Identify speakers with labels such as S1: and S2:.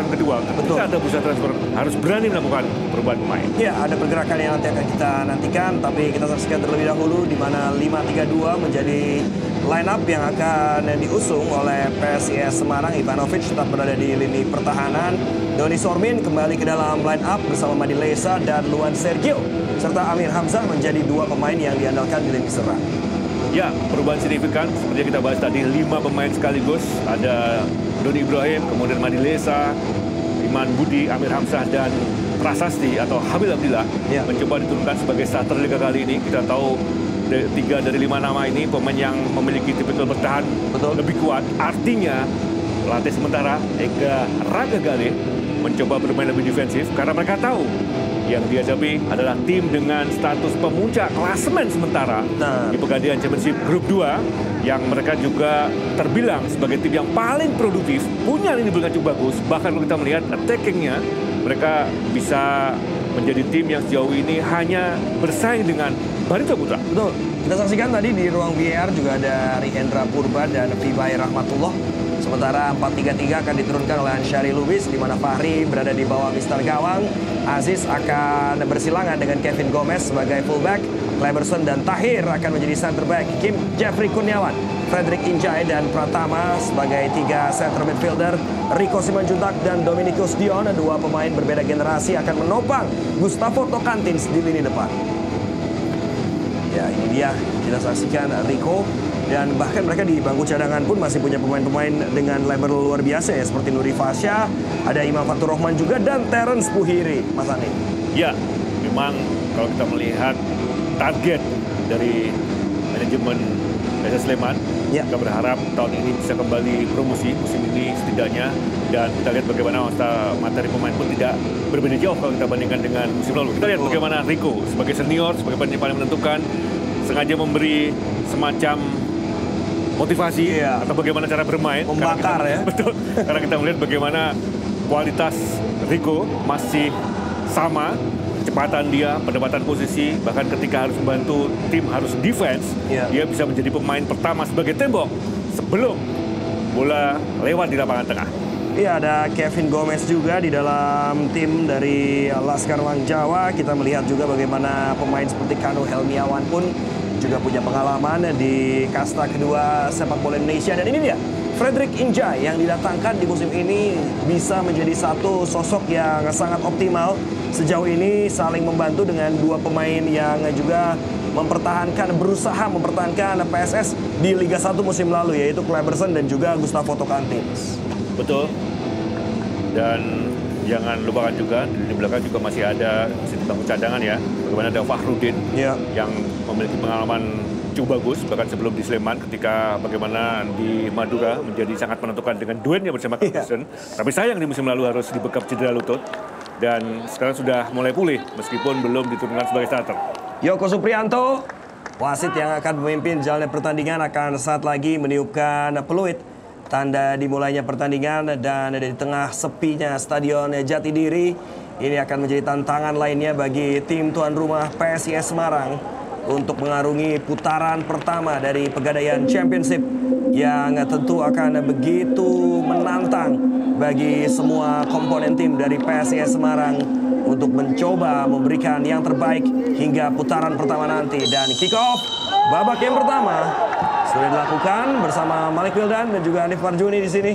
S1: yang kedua. Ketika ada bursa transfer harus berani melakukan perubahan pemain.
S2: Ya, ada pergerakan yang nanti akan kita nantikan, tapi kita saksikan terlebih dahulu di mana 5-3-2 menjadi line up yang akan diusung oleh PSIS Semarang. Ivanovic tetap berada di lini pertahanan. Doni Sormin kembali ke dalam line up bersama Madi Lesa dan Luan Sergio, serta Amir Hamzah menjadi dua pemain yang diandalkan di lini serang.
S1: Ya, perubahan signifikan seperti yang kita bahas tadi, 5 pemain sekaligus. Ada Doni Ibrahim, kemudian Madi Lesa, Iman Budi, Amir Hamzah, dan Prasasti atau Habil Abdillah mencoba diturunkan sebagai starter liga kali ini. Kita tahu 3 dari 5 nama ini pemain yang memiliki tipikal bertahan lebih kuat. Artinya pelatih sementara Ega Ragagale mencoba bermain lebih defensif karena mereka tahu yang dihadapi adalah tim dengan status pemuncak klasemen sementara di Pegadaian Championship Grup 2 yang mereka juga terbilang sebagai tim yang paling produktif, punya lini belakang cukup bagus. Bahkan kalau kita melihat attackingnya, mereka bisa menjadi tim yang sejauh ini hanya bersaing dengan Barito Putra.
S2: Betul. Kita saksikan tadi di ruang VAR juga ada Rihendra Purba dan Vibai Rahmatullah. Sementara 4-3-3 akan diturunkan oleh Ansyari Lubis, di mana Fahri berada di bawah Mister Gawang. Aziz akan bersilangan dengan Kevin Gomez sebagai fullback. Cleberson dan Tahir akan menjadi center back. Kim Jeffrey Kurniawan, Frederick Injai dan Pratama sebagai 3 center midfielder. Rico Simanjuntak dan Dominikus Dion, 2 pemain berbeda generasi, akan menopang Gustavo Tocantins di lini depan. Ya, ini dia kita saksikan Rico. Dan bahkan mereka di bangku cadangan pun masih punya pemain-pemain dengan level luar biasa ya, seperti Nuri Fasya, ada Imam Fatur Rahman juga, dan Terence Puhiri, Mas Ani.
S1: Ya, memang kalau kita melihat target dari manajemen PSS Sleman, kita berharap tahun ini bisa kembali promosi musim ini setidaknya, dan kita lihat bagaimana materi pemain pun tidak berbeda jauh kalau kita bandingkan dengan musim lalu. Kita lihat bagaimana Rico sebagai senior, sebagai pemain paling menentukan, sengaja memberi semacam motivasi atau bagaimana cara bermain.
S2: Membakar ya.
S1: Betul. Karena kita melihat bagaimana kualitas Rico masih sama, kecepatan dia, penempatan posisi, bahkan ketika harus membantu tim harus defense, dia bisa menjadi pemain pertama sebagai tembok sebelum bola lewat di lapangan tengah.
S2: Iya, ada Kevin Gomez juga di dalam tim dari Laskar Wang Jawa. Kita melihat juga bagaimana pemain seperti Kanu Helmiawan pun juga punya pengalaman di kasta kedua sepak bola Indonesia. Dan ini dia, Frederick Injai yang didatangkan di musim ini bisa menjadi satu sosok yang sangat optimal. Sejauh ini saling membantu dengan 2 pemain yang juga berusaha mempertahankan PSS di Liga 1 musim lalu, yaitu Cleberson dan juga Gustavo Tocantins.
S1: Betul. Dan jangan lupakan juga di belakang juga masih ada bangku cadangan ya. Bagaimana ada Fahrudin yang memiliki pengalaman cukup bagus bahkan sebelum di Sleman, ketika bagaimana di Madura menjadi sangat menentukan dengan duetnya bersama Cleberson. Tapi sayang di musim lalu harus dibekap cedera lutut dan sekarang sudah mulai pulih meskipun belum diturunkan sebagai starter.
S2: Yoko Suprianto, wasit yang akan memimpin jalannya pertandingan, akan saat lagi meniupkan peluit tanda dimulainya pertandingan. Dan di tengah sepinya Stadion Jatidiri, ini akan menjadi tantangan lainnya bagi tim tuan rumah PSIS Semarang untuk mengarungi putaran pertama dari Pegadaian Championship yang tentu akan begitu menantang bagi semua komponen tim dari PSIS Semarang untuk mencoba memberikan yang terbaik hingga putaran pertama nanti. Dan kick off babak yang pertama sudah dilakukan bersama Malik Wildan dan juga Hanif Marjuni di sini.